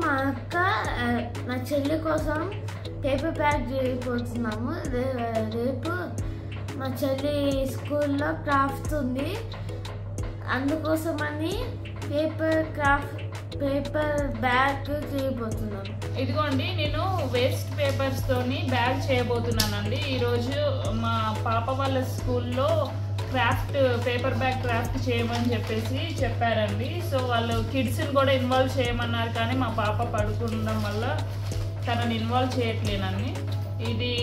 మా అక్క మా చెల్లి కోసం పేపర్ బ్యాగ్ చేయబోతున్నాము. రేపు మా చెల్లి స్కూల్లో క్రాఫ్ట్ ఉంది, అందుకోసమని పేపర్ బ్యాగ్ చేయబోతున్నాను. ఇదిగోండి, నేను వేస్ట్ పేపర్స్ తోని బ్యాగ్ చేయబోతున్నానండి. ఈరోజు మా పాప వాళ్ళ స్కూల్లో పేపర్ బ్యాగ్ క్రాఫ్ట్ చేయమని చెప్పారండి. సో వాళ్ళు కిడ్స్ని కూడా ఇన్వాల్వ్ చేయమన్నారు, కానీ మా పాప పడుకుండడం వల్ల తనని ఇన్వాల్వ్ చేయట్లేనండి. ఇది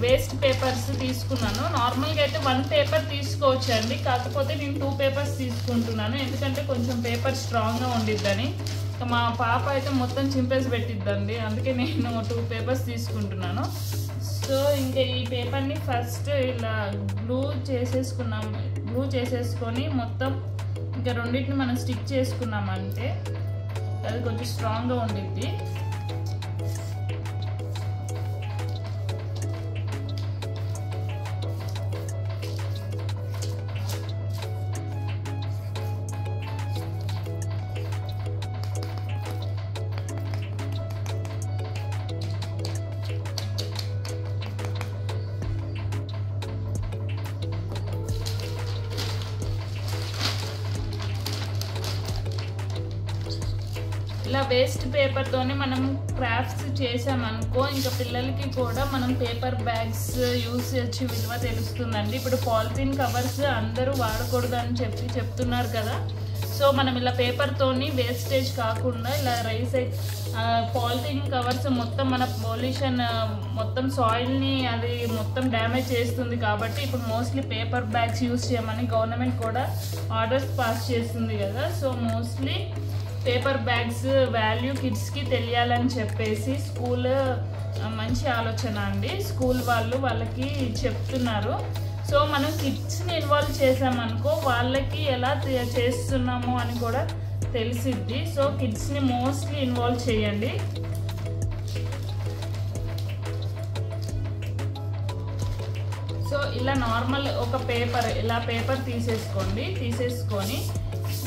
వేస్ట్ పేపర్స్ తీసుకున్నాను. నార్మల్గా అయితే 1 పేపర్ తీసుకోవచ్చు అండి, కాకపోతే నేను 2 పేపర్స్ తీసుకుంటున్నాను, ఎందుకంటే కొంచెం పేపర్ స్ట్రాంగ్గా ఉండిద్దని. మా పాప అయితే మొత్తం చింపేసి పెట్టిద్దండి, అందుకే నేను 2 పేపర్స్ తీసుకుంటున్నాను. సో ఇంకా ఈ పేపర్ని ఫస్ట్ ఇలా గ్లూ చేసేసుకొని మొత్తం ఇంకా రెండింటిని మనం స్టిక్ చేసుకున్నామంటే అది కొంచెం స్ట్రాంగ్గా ఉండిద్ది. ఇలా వేస్ట్ పేపర్తోనే మనం క్రాఫ్ట్స్ చేసామనుకో ఇంకా పిల్లలకి కూడా మనం పేపర్ బ్యాగ్స్ యూజ్ చేసి విలువ తెలుస్తుందండి. ఇప్పుడు పాలిథిన్ కవర్స్ అందరూ వాడకూడదు అని చెప్తున్నారు కదా. సో మనం ఇలా పేపర్తోని వేస్టేజ్ కాకుండా ఇలా పాలిథిన్ కవర్స్ మొత్తం మన పొల్యూషన్ మొత్తం సాయిల్ని అది మొత్తం డ్యామేజ్ చేస్తుంది. కాబట్టి ఇప్పుడు మోస్ట్లీ పేపర్ బ్యాగ్స్ యూజ్ చేయమని గవర్నమెంట్ కూడా ఆర్డర్స్ పాస్ చేస్తుంది కదా. So mostly paper bags value కిడ్స్కి తెలియాలని చెప్పేసి స్కూల్ మంచి ఆలోచన అండి. స్కూల్ వాళ్ళకి చెప్తున్నారు. సో మనం కిడ్స్ని ఇన్వాల్వ్ చేసామనుకో వాళ్ళకి ఎలా చేస్తున్నాము అని కూడా తెలిసిద్ది. సో కిడ్స్ని మోస్ట్లీ ఇన్వాల్వ్ చేయండి. సో ఇలా నార్మల్ ఒక పేపర్ తీసేసుకొని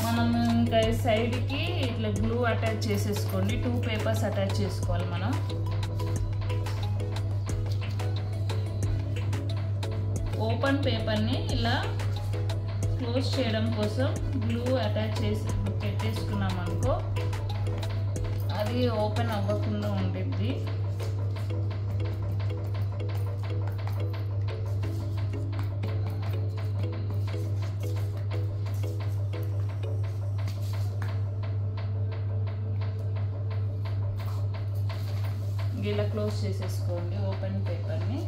మనం ఇంకా సైడ్కి ఇట్లా గ్లూ అటాచ్ చేసేసుకోండి. 2 పేపర్స్ అటాచ్ చేసుకోవాలి మనం. ఓపెన్ పేపర్ని ఇలా క్లోజ్ చేయడం కోసం గ్లూ అటాచ్ చేసి పెట్టేసుకున్నాం అనుకో అది ఓపెన్ అవ్వకుండా ఉండిద్ది. ఇలా క్లోజ్ చేసేసుకోండి ఓపెన్ పేపర్ని.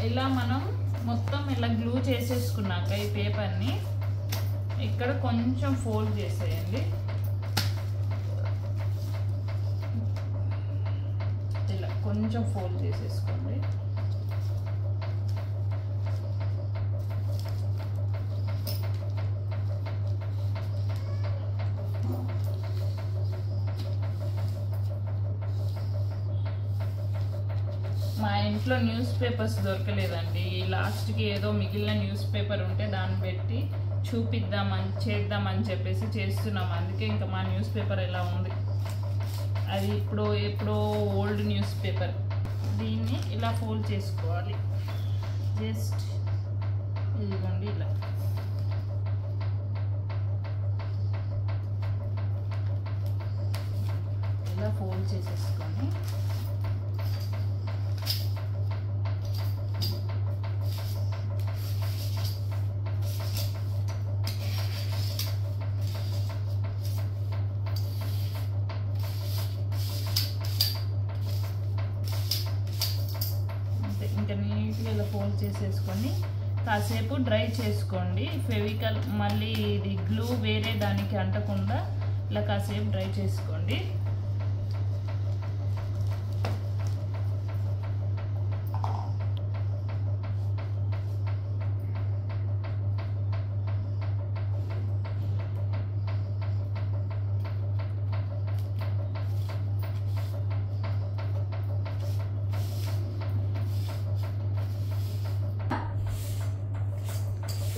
ఇలా మనం మొత్తం ఇలా గ్లూ చేసేసుకున్నాక ఈ పేపర్ని ఇక్కడ కొంచెం ఫోల్డ్ చేసేయండి. ఇలా కొంచెం ఫోల్డ్ చేసేసుకోండి. మా ఇంట్లో న్యూస్ పేపర్స్ దొరకలేదండి. లాస్ట్కి ఏదో మిగిలిన న్యూస్ పేపర్ ఉంటే దాన్ని పెట్టి చేద్దామని చెప్పేసి చేస్తున్నాం. అందుకే ఇంకా మా న్యూస్ పేపర్ ఎలా ఉంది, అది ఎప్పుడో ఓల్డ్ న్యూస్ పేపర్. దీన్ని ఇలా ఫోల్డ్ చేసుకోవాలి. జస్ట్ ఇదిగోండి ఇలా ఫోల్డ్ చేసేసుకొని ఫోల్డ్ చేసేసుకొని కాసేపు డ్రై చేసుకోండి. ఫెవికాల్ మళ్ళీ ఇది గ్లూ వేరే దానికి అంటకుండా ఇలా కాసేపు డ్రై చేసుకోండి.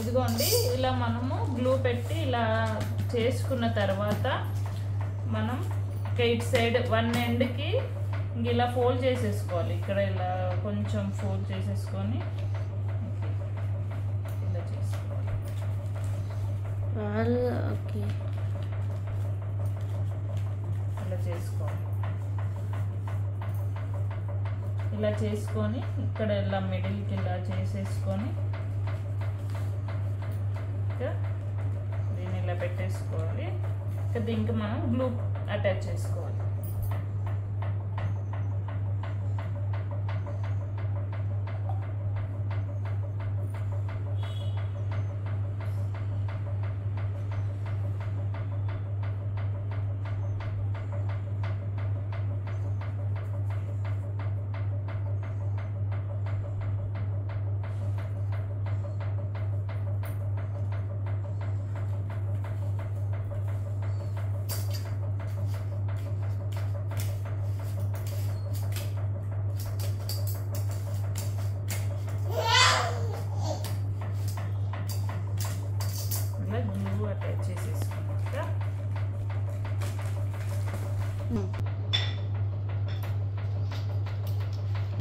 ఇదిగోండి ఇలా మనము గ్లూ పెట్టి ఇలా చేసుకున్న తర్వాత మనం ఇటు సైడ్ వన్ ఎండ్కి ఇలా ఫోల్డ్ చేసేసుకోవాలి. ఇక్కడ ఇలా కొంచెం ఫోల్డ్ చేసేసుకొని ఇలా చేసుకోవాలి. ఓకే, ఇలా చేసుకోవాలి. ఇలా చేసుకొని ఇక్కడ ఇలా మిడిల్కి ఇలా చేసేసుకొని దీన్ని ఇలా పెట్టేసుకోవాలి. ఇంకా దీనికి మనం గ్లూ అటాచ్ చేసుకోవాలి. గ్లూ అటాచ్ చేసేసుకున్నాక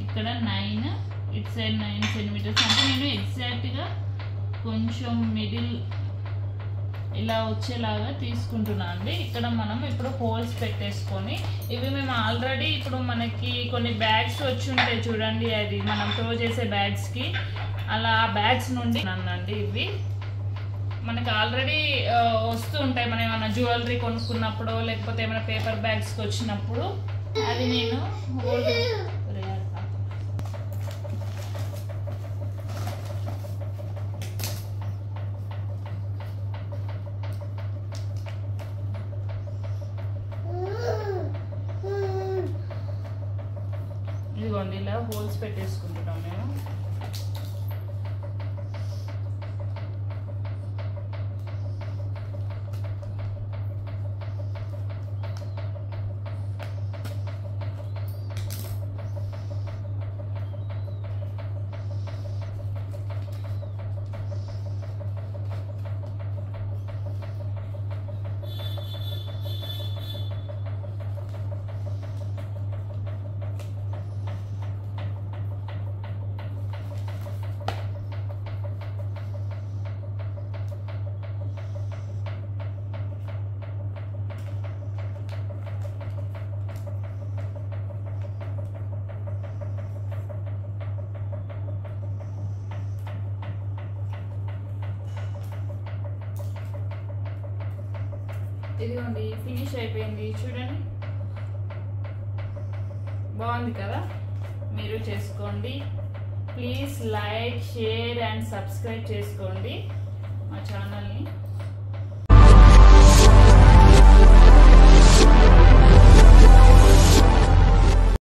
ఇక్కడ 9 ఇటు సైడ్ 9 సెంటీమీటర్స్ అంటే నేను ఎగ్జాక్ట్గా కొంచెం మిడిల్ ఇలా వచ్చేలాగా తీసుకుంటున్నాను అండి. ఇక్కడ మనం ఇప్పుడు హోల్స్ పెట్టేసుకొని ఇవి మేము ఆల్రెడీ ఇప్పుడు మనకి కొన్ని బ్యాగ్స్ వచ్చి ఉంటాయి చూడండి, అది మనం త్రో చేసే బ్యాగ్స్కి అలా ఆ బ్యాగ్స్ నుండి అండి ఇవి మనకి ఆల్రెడీ వస్తూ ఉంటాయి. మనం ఏమైనా జ్యువెలరీ కొనుక్కున్నప్పుడు లేకపోతే ఏమైనా పేపర్ బ్యాగ్స్కి వచ్చినప్పుడు అది నేను ఇదిగోండి ఇలా హోల్స్ పెట్టేసుకుంటున్నాం మేము. ఇదిగోండి ఫినిష్ అయిపోయింది చూడండి, బాగుంది కదా. మీరు చేసుకోండి. Please like, share and subscribe చేసుకోండి మా ఛానల్ని.